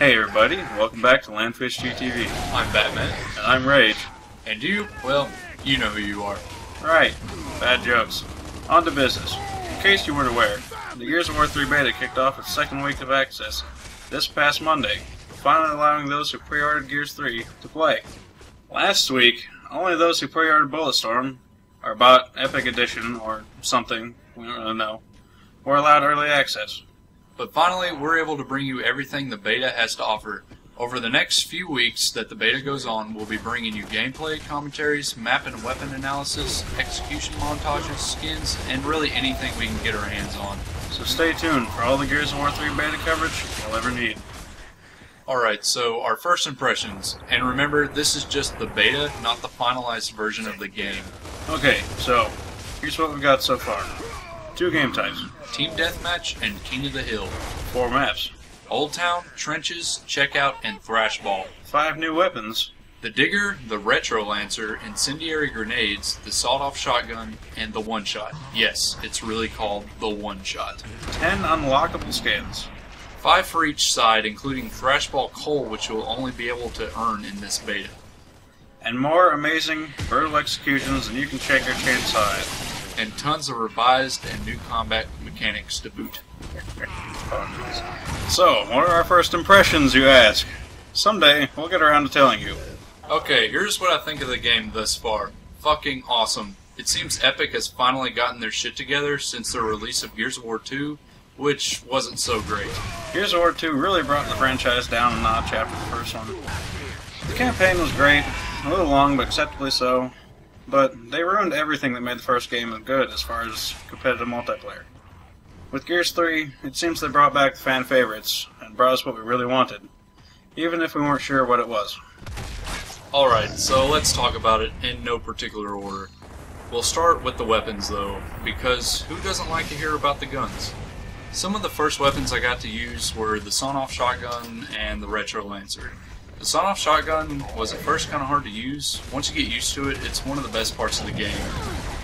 Hey everybody, welcome back to LandfishGTV. I'm Batman. And I'm Rage. And you? Well, you know who you are. Right, bad jokes. On to business. In case you weren't aware, the Gears of War 3 beta kicked off its second week of access this past Monday, finally allowing those who pre-ordered Gears 3 to play. Last week, only those who pre-ordered Bulletstorm, or bought Epic Edition or something, we don't really know, were allowed early access. But finally, we're able to bring you everything the beta has to offer. Over the next few weeks that the beta goes on, we'll be bringing you gameplay, commentaries, map and weapon analysis, execution montages, skins, and really anything we can get our hands on. So stay tuned for all the Gears of War 3 beta coverage you'll ever need. Alright, so our first impressions. And remember, this is just the beta, not the finalized version of the game. Okay, so here's what we've got so far. 2 game types. Team Deathmatch and King of the Hill. 4 maps. Old Town, Trenches, Checkout, and Thrashball. 5 new weapons. The Digger, the Retro Lancer, Incendiary Grenades, the Sawed-Off Shotgun, and the One-Shot. Yes, it's really called the One-Shot. 10 unlockable skins. 5 for each side, including Thrashball Coal, which you'll only be able to earn in this beta. And more amazing brutal executions than you can shake your chance high. And tons of revised and new combat mechanics to boot. So, what are our first impressions, you ask? Someday, we'll get around to telling you. Okay, here's what I think of the game thus far. Fucking awesome. It seems Epic has finally gotten their shit together since the release of Gears of War 2, which wasn't so great. Gears of War 2 really brought the franchise down a notch after the first one. The campaign was great, a little long but acceptably so, but they ruined everything that made the first game good as far as competitive multiplayer. With Gears 3, it seems they brought back the fan favorites and brought us what we really wanted, even if we weren't sure what it was. Alright, so let's talk about it in no particular order. We'll start with the weapons though, because who doesn't like to hear about the guns? Some of the first weapons I got to use were the Sawed-Off Shotgun and the Retro Lancer. The Sawed-Off Shotgun was at first kind of hard to use. Once you get used to it, it's one of the best parts of the game.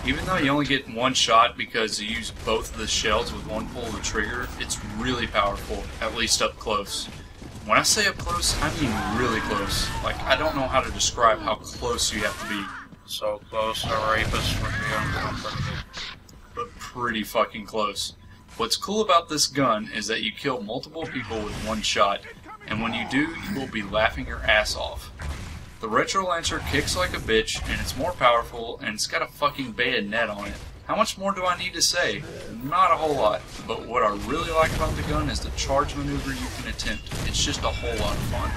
Even though you only get one shot because you use both of the shells with one pull of the trigger, it's really powerful, at least up close. When I say up close, I mean really close. Like, I don't know how to describe how close you have to be. So close, a rapist would be uncomfortable. But pretty fucking close. What's cool about this gun is that you kill multiple people with one shot, and when you do, you will be laughing your ass off. The Retro Lancer kicks like a bitch, and it's more powerful, and it's got a fucking bayonet on it. How much more do I need to say? Not a whole lot, but what I really like about the gun is the charge maneuver you can attempt. It's just a whole lot of fun.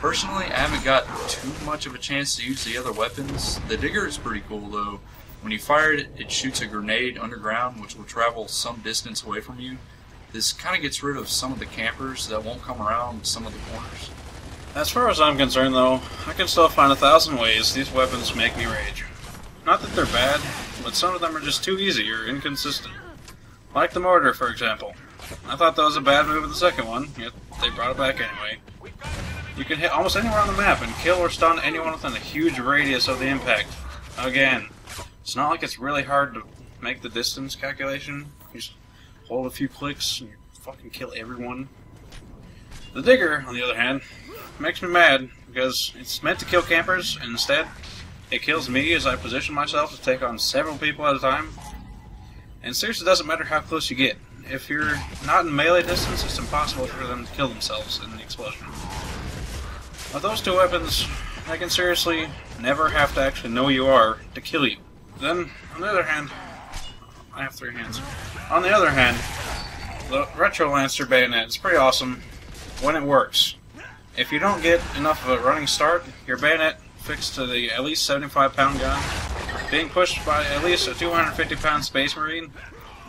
Personally, I haven't got too much of a chance to use the other weapons. The Digger is pretty cool though. When you fire it, it shoots a grenade underground which will travel some distance away from you. This kind of gets rid of some of the campers that won't come around some of the corners. As far as I'm concerned though, I can still find 1,000 ways these weapons make me rage. Not that they're bad, but some of them are just too easy or inconsistent. Like the mortar, for example. I thought that was a bad move in the second one, yet they brought it back anyway. You can hit almost anywhere on the map and kill or stun anyone within a huge radius of the impact. Again, it's not like it's really hard to make the distance calculation. You just hold a few clicks and you fucking kill everyone. The Digger, on the other hand, makes me mad because it's meant to kill campers, and instead it kills me as I position myself to take on several people at a time. And seriously, it doesn't matter how close you get. If you're not in melee distance, it's impossible for them to kill themselves in the explosion. With those 2 weapons, I can seriously never have to actually know you are to kill you. Then, on the other hand, I have 3 hands. On the other hand, the Retro Lancer bayonet is pretty awesome when it works. If you don't get enough of a running start, your bayonet fixed to the at least 75-pound gun, being pushed by at least a 250-pound Space Marine,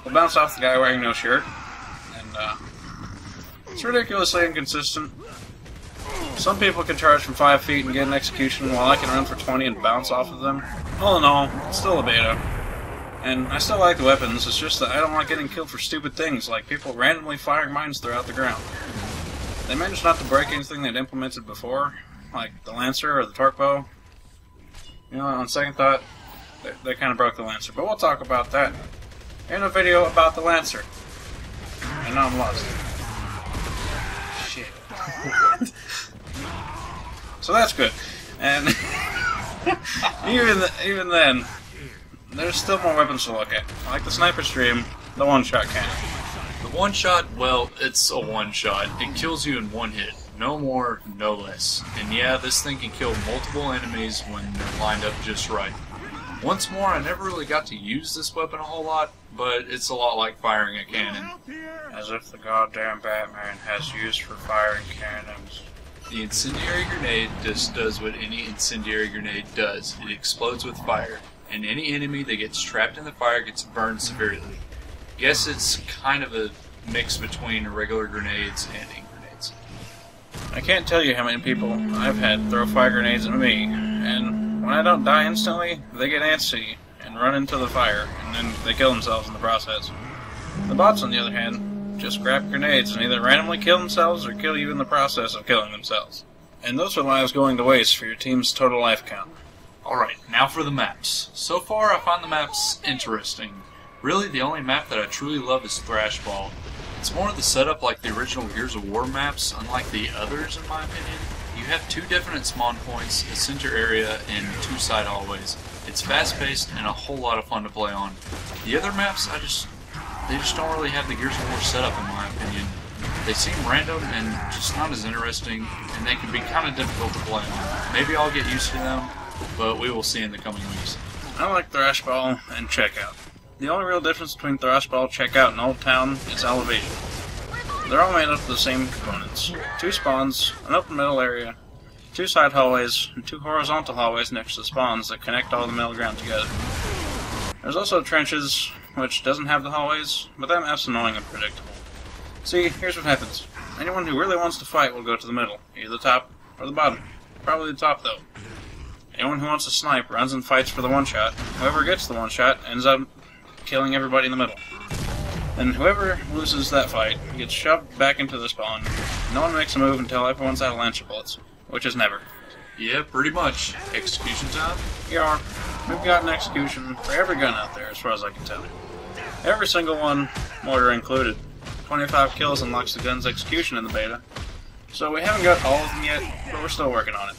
will bounce off the guy wearing no shirt. And it's ridiculously inconsistent. Some people can charge from 5 feet and get an execution, while I can run for 20 and bounce off of them. All in all, it's still a beta. And I still like the weapons, it's just that I don't like getting killed for stupid things, like people randomly firing mines throughout the ground. They managed not to break anything they'd implemented before, like the Lancer or the Torque Bow. You know, on second thought, they kind of broke the Lancer. But we'll talk about that in a video about the Lancer. And now I'm lost. Shit. So that's good. And even then, there's still more weapons to look at. Like the sniper stream, the one-shot cannon. The one-shot, well, it's a one-shot. It kills you in one hit. No more, no less. And yeah, this thing can kill multiple enemies when they're lined up just right. Once more, I never really got to use this weapon a whole lot, but it's a lot like firing a cannon. As if the goddamn Batman has use for firing cannons. The incendiary grenade just does what any incendiary grenade does. It explodes with fire, and any enemy that gets trapped in the fire gets burned severely. Guess it's kind of a mix between regular grenades and ink grenades. I can't tell you how many people I've had throw fire grenades at me, and when I don't die instantly, they get antsy and run into the fire, and then they kill themselves in the process. The bots, on the other hand, just grab grenades and either randomly kill themselves or kill you in the process of killing themselves. And those are lives going to waste for your team's total life count. Alright, now for the maps. So far I find the maps interesting. Really, the only map that I truly love is Thrashball. It's more of the setup like the original Gears of War maps, unlike the others in my opinion. You have two definite spawn points, a center area, and two side hallways. It's fast-paced and a whole lot of fun to play on. The other maps, they just don't really have the Gears of War setup in my opinion. They seem random and just not as interesting, and they can be kind of difficult to play on. Maybe I'll get used to them, but we will see in the coming weeks. I like Thrashball and Checkout. The only real difference between Thrashball, Checkout, and Old Town is elevation. They're all made up of the same components. 2 spawns, an open middle area, 2 side hallways, and 2 horizontal hallways next to the spawns that connect all the middle ground together. There's also trenches, which doesn't have the hallways, but that map's annoying and predictable. See, here's what happens. Anyone who really wants to fight will go to the middle, either the top or the bottom. Probably the top, though. Anyone who wants to snipe runs and fights for the one-shot. Whoever gets the one-shot ends up killing everybody in the middle. And whoever loses that fight gets shoved back into the spawn. No one makes a move until everyone's out of Lancer bullets, which is never. Yeah, pretty much. Execution time? Yeah, we've got an execution for every gun out there, as far as I can tell. Every single one, mortar included. 25 kills unlocks the gun's execution in the beta. So we haven't got all of them yet, but we're still working on it.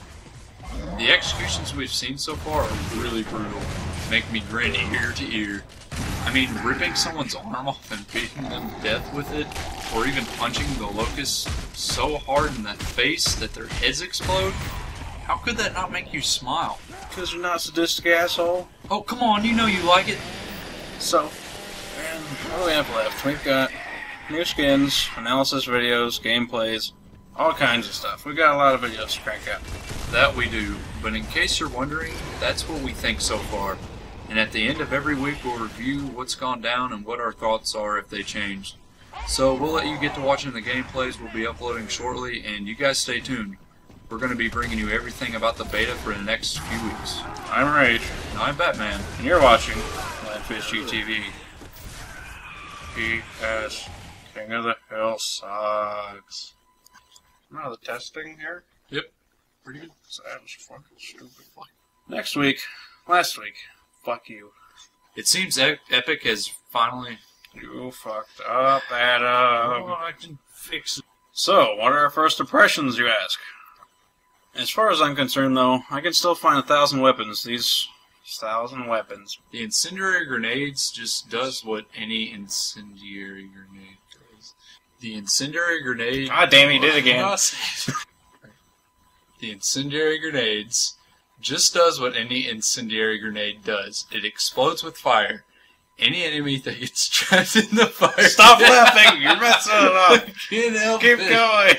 The executions we've seen so far are really brutal. Make me grin ear to ear. I mean, ripping someone's arm off and beating them to death with it, or even punching the locust so hard in the face that their heads explode? How could that not make you smile? Because you're not a sadistic asshole. Oh, come on, you know you like it. So, man, what do we have left? We've got new skins, analysis videos, gameplays, all kinds of stuff. We've got a lot of videos to crank out. That we do, but in case you're wondering, that's what we think so far. And at the end of every week we'll review what's gone down and what our thoughts are if they changed. So we'll let you get to watching the gameplays we'll be uploading shortly, and you guys stay tuned. We're going to be bringing you everything about the beta for the next few weeks. I'm Rage. And I'm Batman. And you're watching LandfishGTV. P.S. King of the Hill sucks. Am the testing here? Yep. Pretty good. That was fucking stupid. Last week, fuck you. It seems Epic has finally... You fucked up, Adam. Oh, I can fix it. So, what are our first impressions, you ask? As far as I'm concerned, though, I can still find 1,000 weapons. These 1,000 weapons. The incendiary grenades just does what any incendiary grenade does. The incendiary grenade... God damn, he did it again. The incendiary grenades just does what any incendiary grenade does. It explodes with fire. Any enemy that gets trapped in the fire... Stop laughing! You're messing it up! Can't help Keep it. going!